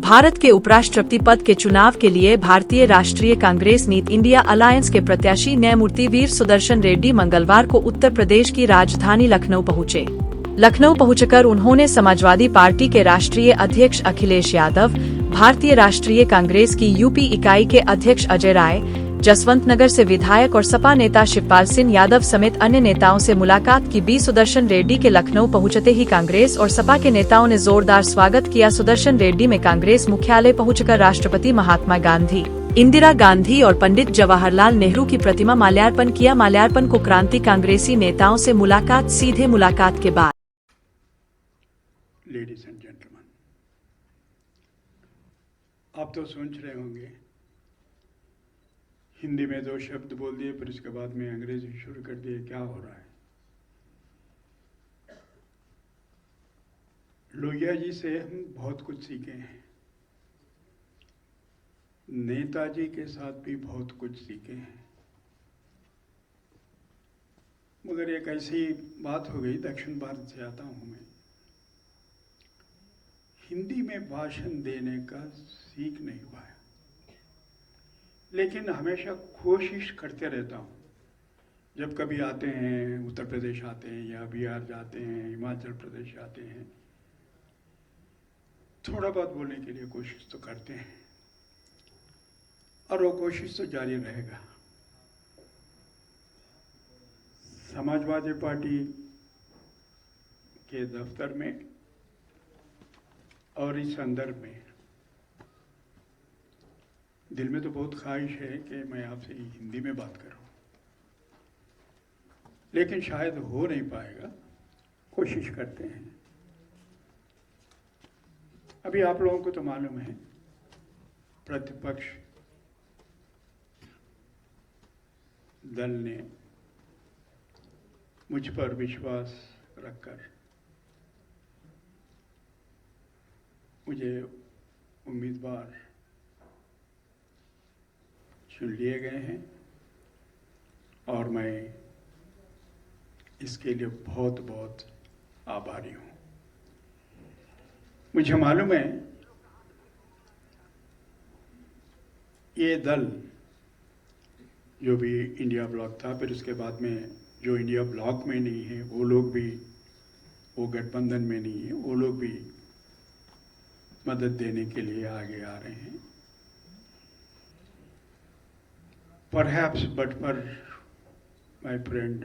भारत के उपराष्ट्रपति पद के चुनाव के लिए भारतीय राष्ट्रीय कांग्रेस नीत इंडिया अलायंस के प्रत्याशी न्यायमूर्ति वीर सुदर्शन रेड्डी मंगलवार को उत्तर प्रदेश की राजधानी लखनऊ पहुंचे। लखनऊ पहुंचकर उन्होंने समाजवादी पार्टी के राष्ट्रीय अध्यक्ष अखिलेश यादव, भारतीय राष्ट्रीय कांग्रेस की यूपी इकाई के अध्यक्ष अजय राय, जसवंत नगर से विधायक और सपा नेता शिवपाल सिंह यादव समेत अन्य नेताओं से मुलाकात की। बी सुदर्शन रेड्डी के लखनऊ पहुंचते ही कांग्रेस और सपा के नेताओं ने जोरदार स्वागत किया। सुदर्शन रेड्डी में कांग्रेस मुख्यालय पहुंचकर राष्ट्रपति महात्मा गांधी, इंदिरा गांधी और पंडित जवाहरलाल नेहरू की प्रतिमा माल्यार्पण किया। माल्यार्पण को क्रांति कांग्रेसी नेताओं से मुलाकात। सीधे मुलाकात के बाद लेडीज एंड जेंटलमैन, आप तो सोच रहे होंगे हिंदी में 2 शब्द बोल दिए, फिर उसके बाद में अंग्रेजी शुरू कर दिए, क्या हो रहा है। लोहिया जी से हम बहुत कुछ सीखे हैं, नेताजी के साथ भी बहुत कुछ सीखे हैं, मगर एक ऐसी बात हो गई, दक्षिण भारत से आता हूं मैं, हिंदी में भाषण देने का सीख नहीं पाया, लेकिन हमेशा कोशिश करते रहता हूँ। जब कभी आते हैं, उत्तर प्रदेश आते हैं या बिहार जाते हैं, हिमाचल प्रदेश आते हैं, थोड़ा बहुत बोलने के लिए कोशिश तो करते हैं और वो कोशिश तो जारी रहेगा। समाजवादी पार्टी के दफ्तर में और इस संदर्भ में दिल में तो बहुत ख्वाहिश है कि मैं आपसे हिंदी में बात करूं, लेकिन शायद हो नहीं पाएगा, कोशिश करते हैं। अभी आप लोगों को तो मालूम है, प्रतिपक्ष दल ने मुझ पर विश्वास रखकर मुझे उम्मीदवार चुन लिए गए हैं और मैं इसके लिए बहुत बहुत आभारी हूं। मुझे मालूम है ये दल जो भी इंडिया ब्लॉक था, फिर उसके बाद में जो इंडिया ब्लॉक में नहीं है वो लोग भी, वो गठबंधन में नहीं है, वो लोग भी मदद देने के लिए आगे आ रहे हैं। Perhaps, but for my friend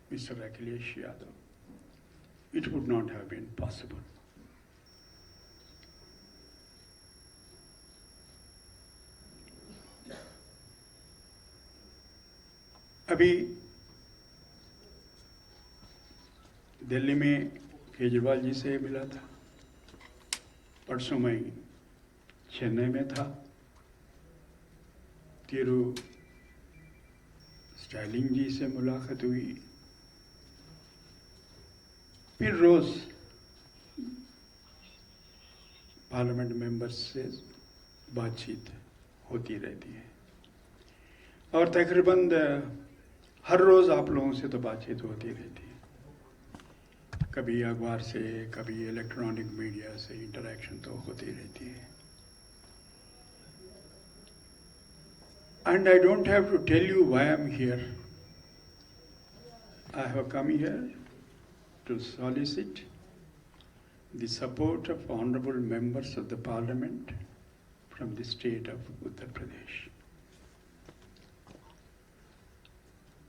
Mr. Akhilesh Yadav, it would not have been possible. अभी दिल्ली में केजरीवाल जी से मिला था, परसों मैं चेन्नई में था, स्टाइलिंग जी से मुलाकात हुई, फिर रोज पार्लियामेंट मेंबर्स से बातचीत होती रहती है और तकरीबन हर रोज आप लोगों से तो बातचीत होती रहती है, कभी अखबार से, कभी इलेक्ट्रॉनिक मीडिया से इंटरेक्शन तो होती रहती है। And I don't have to tell you why I'm here. I have come here to solicit the support of honorable members of the parliament from the state of Uttar Pradesh.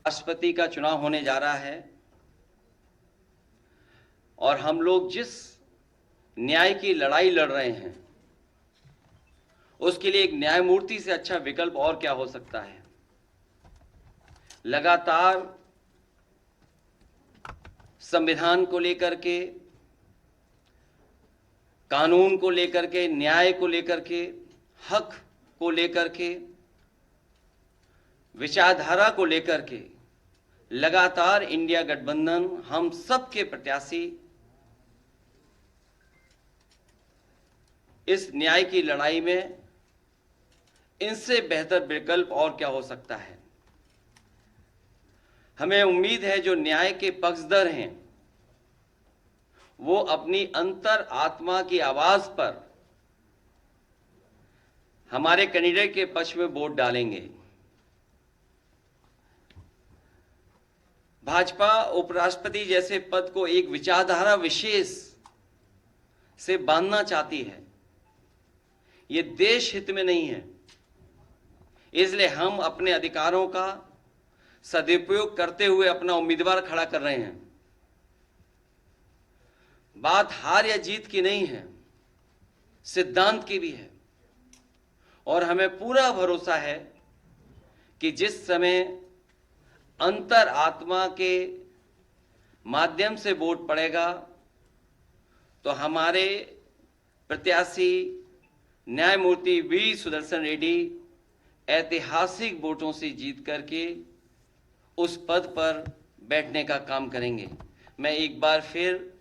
राष्ट्रपति का चुनाव होने जा रहा है और हम लोग जिस न्याय की लड़ाई लड़ रहे हैं उसके लिए एक न्यायमूर्ति से अच्छा विकल्प और क्या हो सकता है। लगातार संविधान को लेकर के, कानून को लेकर के, न्याय को लेकर के, हक को लेकर के, विचारधारा को लेकर के लगातार इंडिया गठबंधन हम सबके प्रत्याशी इस न्याय की लड़ाई में, इनसे बेहतर विकल्प और क्या हो सकता है। हमें उम्मीद है जो न्याय के पक्षधर हैं वो अपनी अंतर आत्मा की आवाज पर हमारे कैंडिडेट के पक्ष में वोट डालेंगे। भाजपा उपराष्ट्रपति जैसे पद को एक विचारधारा विशेष से बांधना चाहती है। ये देश हित में नहीं है, इसलिए हम अपने अधिकारों का सदुपयोग करते हुए अपना उम्मीदवार खड़ा कर रहे हैं। बात हार या जीत की नहीं है, सिद्धांत की भी है, और हमें पूरा भरोसा है कि जिस समय अंतर आत्मा के माध्यम से वोट पड़ेगा तो हमारे प्रत्याशी न्यायमूर्ति वी सुदर्शन रेड्डी ऐतिहासिक वोटों से जीत करके उस पद पर बैठने का काम करेंगे। मैं एक बार फिर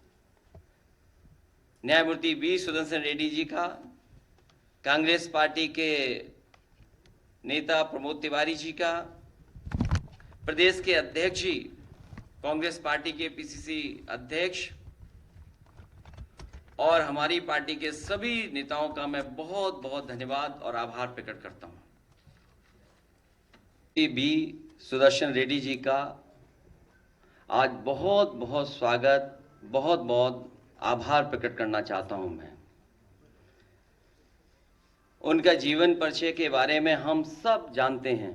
न्यायमूर्ति वी सुदर्शन रेड्डी जी का, कांग्रेस पार्टी के नेता प्रमोद तिवारी जी का, प्रदेश के अध्यक्ष जी, कांग्रेस पार्टी के पीसीसी अध्यक्ष और हमारी पार्टी के सभी नेताओं का मैं बहुत बहुत धन्यवाद और आभार प्रकट करता हूं। बी सुदर्शन रेड्डी जी का आज बहुत बहुत स्वागत, बहुत बहुत आभार प्रकट करना चाहता हूं मैं। उनका जीवन परिचय के बारे में हम सब जानते हैं।